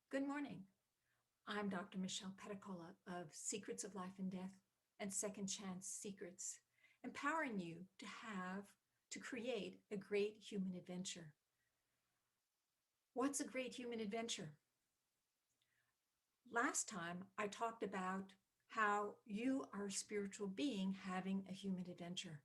Good morning. I'm Dr. Michelle Petacola of Secrets of Life and Death and Second Chance Secrets, empowering you to create a great human adventure. What's a great human adventure? Last time I talked about how you are a spiritual being having a human adventure.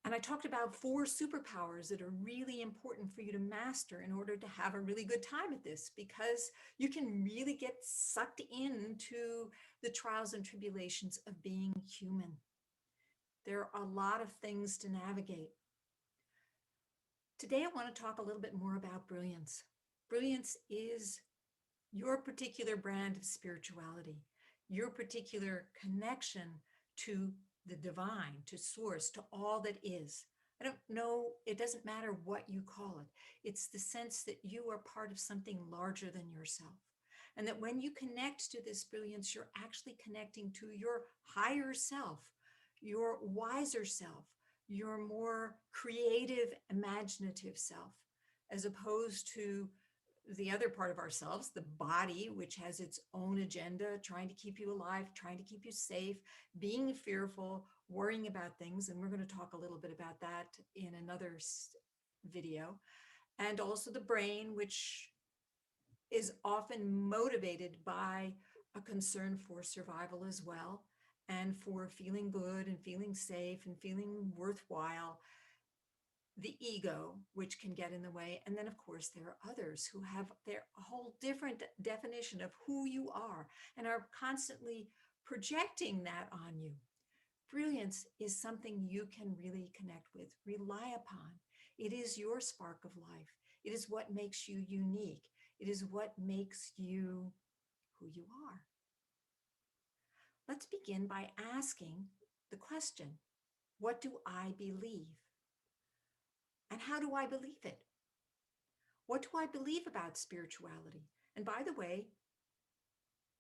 And I talked about 4 superpowers that are really important for you to master in order to have a really good time at this, because you can really get sucked into the trials and tribulations of being human. There are a lot of things to navigate. Today, I want to talk a little bit more about brilliance. Brilliance is your particular brand of spirituality, your particular connection to the divine, to source, to all that is. I don't know, it doesn't matter what you call it. It's the sense that you are part of something larger than yourself. And that when you connect to this brilliance, you're actually connecting to your higher self, your wiser self, your more creative, imaginative self, as opposed to the other part of ourselves, the body, which has its own agenda, trying to keep you alive, trying to keep you safe, being fearful, worrying about things. And we're going to talk a little bit about that in another video. And also the brain, which is often motivated by a concern for survival as well, and for feeling good and feeling safe and feeling worthwhile. The ego, which can get in the way. And then, of course, there are others who have their whole different definition of who you are and are constantly projecting that on you. Brilliance is something you can really connect with, rely upon. It is your spark of life. It is what makes you unique. It is what makes you who you are. Let's begin by asking the question, what do I believe? And how do I believe it? What do I believe about spirituality? And by the way,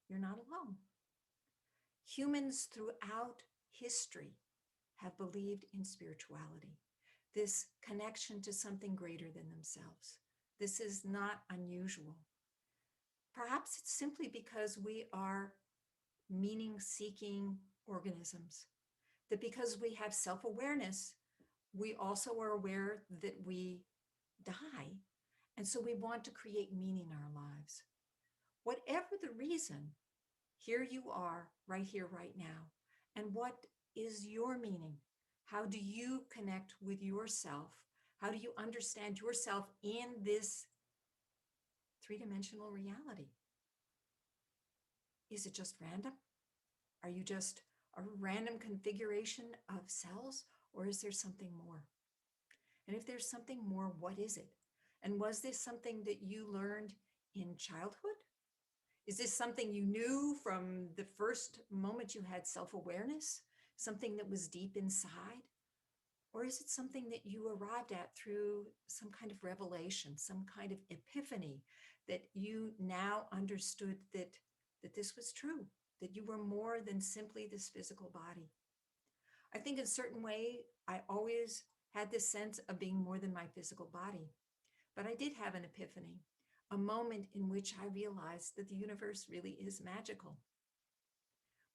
you're not alone. Humans throughout history have believed in spirituality, this connection to something greater than themselves. This is not unusual. Perhaps it's simply because we are meaning-seeking organisms, that because we have self-awareness, we also are aware that we die, and so we want to create meaning in our lives. Whatever the reason, here you are, right here, right now. And what is your meaning? How do you connect with yourself? How do you understand yourself in this three-dimensional reality? Is it just random? Are you just a random configuration of cells, or is there something more? And if there's something more, what is it? And was this something that you learned in childhood? Is this something you knew from the first moment you had self-awareness, something that was deep inside? Or is it something that you arrived at through some kind of revelation, some kind of epiphany, that you now understood that this was true, that you were more than simply this physical body? I think in a certain way, I always had this sense of being more than my physical body. But I did have an epiphany, a moment in which I realized that the universe really is magical.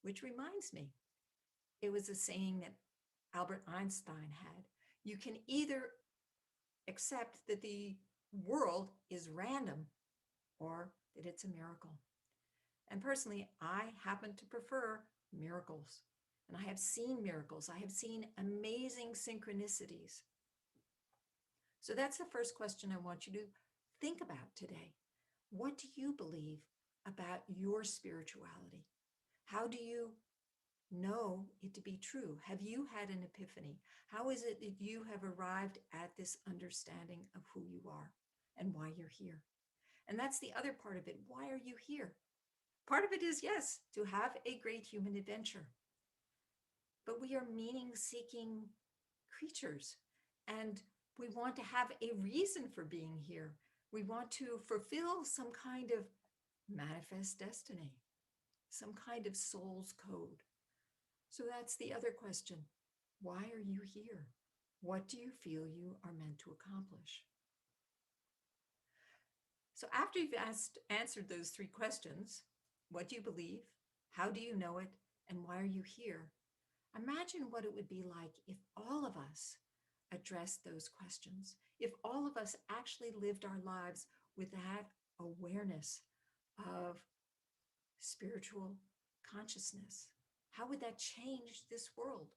Which reminds me, it was a saying that Albert Einstein had. You can either accept that the world is random or that it's a miracle. And personally, I happen to prefer miracles. And I have seen miracles. I have seen amazing synchronicities. So that's the first question I want you to think about today. What do you believe about your spirituality? How do you know it to be true? Have you had an epiphany? How is it that you have arrived at this understanding of who you are and why you're here? And that's the other part of it. Why are you here? Part of it is, yes, to have a great human adventure. But we are meaning-seeking creatures, and we want to have a reason for being here. We want to fulfill some kind of manifest destiny, some kind of soul's code. So that's the other question. Why are you here? What do you feel you are meant to accomplish? So after you've answered those three questions, what do you believe? How do you know it? And why are you here? Imagine what it would be like if all of us addressed those questions, if all of us actually lived our lives with that awareness of spiritual consciousness. How would that change this world?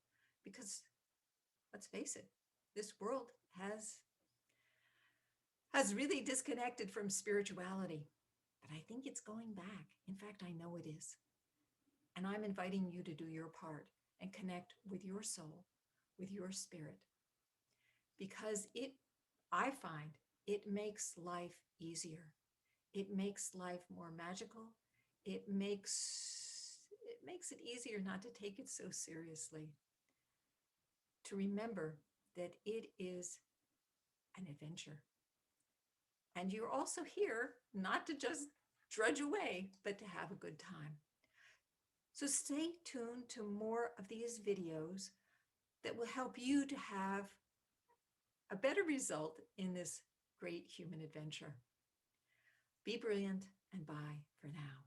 Because let's face it, this world has really disconnected from spirituality. But I think it's going back. In fact, I know it is. And I'm inviting you to do your part and connect with your soul, with your spirit, because I find it makes life easier. It makes life more magical. It makes it easier not to take it so seriously. To remember that it is an adventure. And you're also here not to just drudge away, but to have a good time. So stay tuned to more of these videos that will help you to have a better result in this great human adventure. Be brilliant and bye for now.